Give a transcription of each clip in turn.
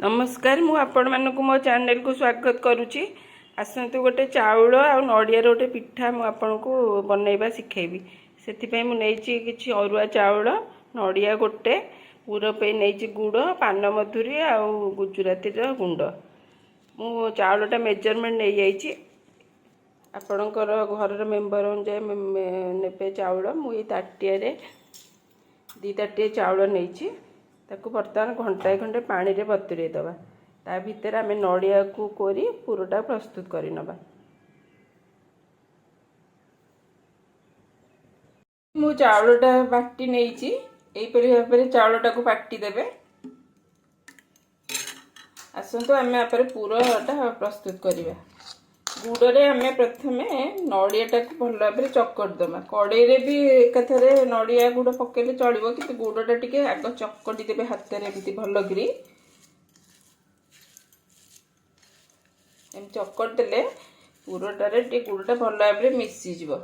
नमस्कार मु आपण मानक मो चैनल को स्वागत करुच्ची। आसतु गोटे चाउल आ नड़ियार गोटे पिठा मु आपन को बनैबा सिखेबी। से मुझे अरुआ चाउल नड़िया गोटे पूर पे नहीं गुड़ पान मधुरी आ गुजराती गुंड मु चाउलटा मेजरमेंट नहीं जाइए आपणकर घर मेम्बर अनुसार ने चाउल मुझे ताटिया 2 ताटिया चाउल नहीं ताकू बर्तमान घंटाए खंडे पानी रे बतुरे दबा ता भीतर आमे नड़िया को कोरी पुरटा प्रस्तुत करि नबा। मु चाउलटा बाटी नेइची एई परि भाबरे चाउलटा को बाटी देबे। आसंतो आमे आपरे पुरटा प्रस्तुत करिबा। गुड़े आमे प्रथमे नड़ियाटा को भल भाबरे चक्कर दमा। कड़े रे भी एकथरे नड़िया गुड़ पकेले चलिबो कि गुड़टा टिके आग चक्कटी देबे हाथ रे एमती भल करी एम चक्कर देले पुरटारे टिके गुड़टा भल भाबरे मिसी जिवो।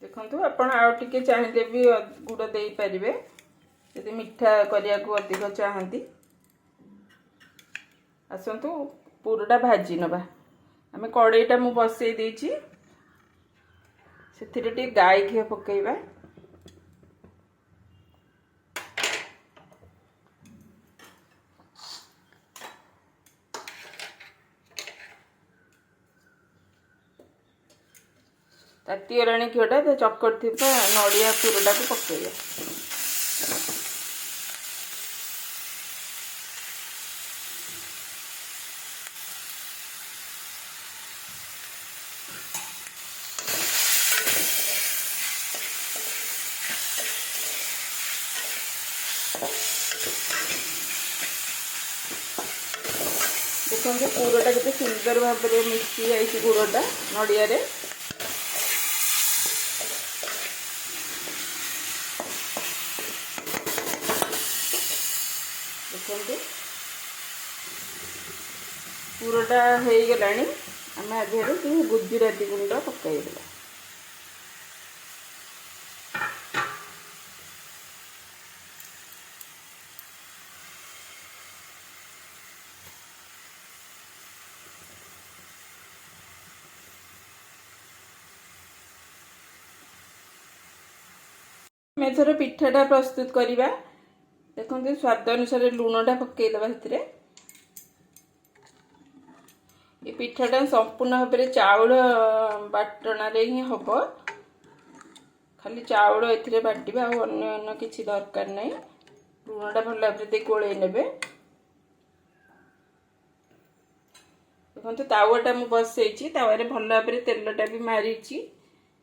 देखंतु आपण आ टिके चाहिले भी गुड़ देई परिबे यदि मिठा करिया को अधिक चाहंती। आसतु पुरटा भाजी नबा। आमे कड़ईटा मु बसई देछि सेथिरे टी गाय घी पकेइबा। ताती राणी घीटा चक्कर थिबा नड़िया पुरटा को पकेइबा। देखते पुरटा के सुंदर भाव में मिसी जाइए गुड़टा नड़िया रे। देखते पुरटा हो गलानी आम आगे गुजराती गुंड पकईदेला। मेथर पिठाटा प्रस्तुत करिबा। देखते स्वाद अनुसार लुणटा पकईदबा। ये पिठाटा संपूर्ण भाव में चाउल बाटण ही हम खाली चाउल ए बाटिबा अन्य किसी दरकार नहीं। लुणटा भल भाव गोल नेबे। देखते तावाटा मु बसई तावे भल भाव तेलटा भी मारी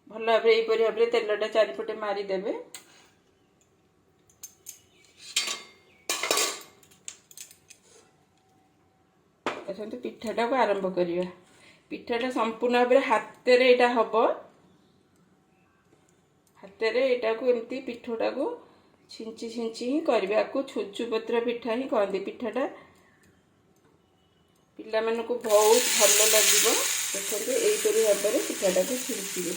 भल भाव भाव तेलटा चारिपटे मारिदेवे। आसतु पिठाटा को आरंभ करिया। पिठाटा संपूर्ण भाव हाथ रे एटा हबो। हाथ रे एटा को एमती पिठोटा को छिंची छिंची ही करबा को छुचु पत्र पिठा ही कहंदी। पिठाटा पिला मन को बहुत भल लागिबो। देखते एई परि भाव में पिठाटा को छिंचिबे।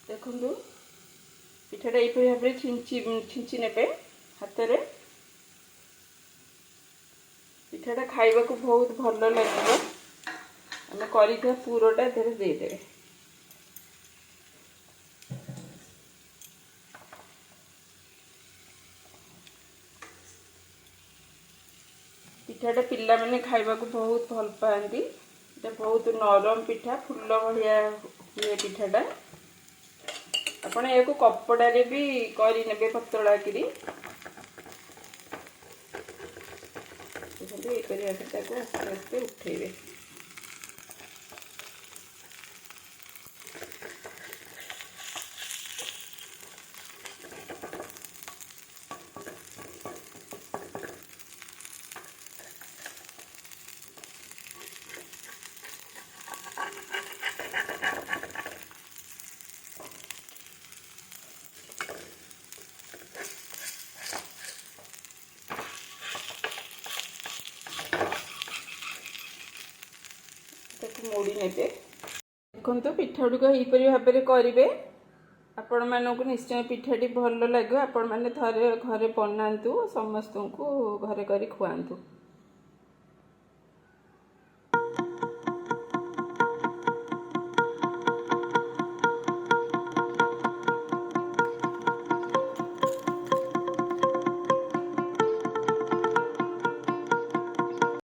देखु पिठाटा ये भाव में छिंची नेबे हाथ रे। पिठाटा खाइबा को बहुत भल लगे। आम कर पुरटा देरे देदेवे। पिठाटा पिला माने खाइबा को बहुत भल पाती। बहुत नरम पिठा फुल भाया हुए पिठाटा। आपण या कपड़ा रे भी करी नेबे पतला करी। ଦେଖନ୍ତୁ ଏପରି ଭାବରେ ତାକୁ ଆସ୍ତେ ଆସ୍ତେ ଉଠେଇବେ। ତାକୁ ମୋଡ଼ି ନେବେ। ଦେଖନ୍ତୁ ପିଠା ଗୁଡ଼ିକ ଏହିପରି ଭାବରେ କରିବେ। ଆପଣମାନଙ୍କୁ ନିଶ୍ଚୟ ପିଠାଟି ଭଲ ଲାଗିବ। ଆପଣମାନେ ଥରେ ଘରେ ବନାନ୍ତୁ, ସମସ୍ତଙ୍କୁ ଘରେ କରି ଖୁଆନ୍ତୁ।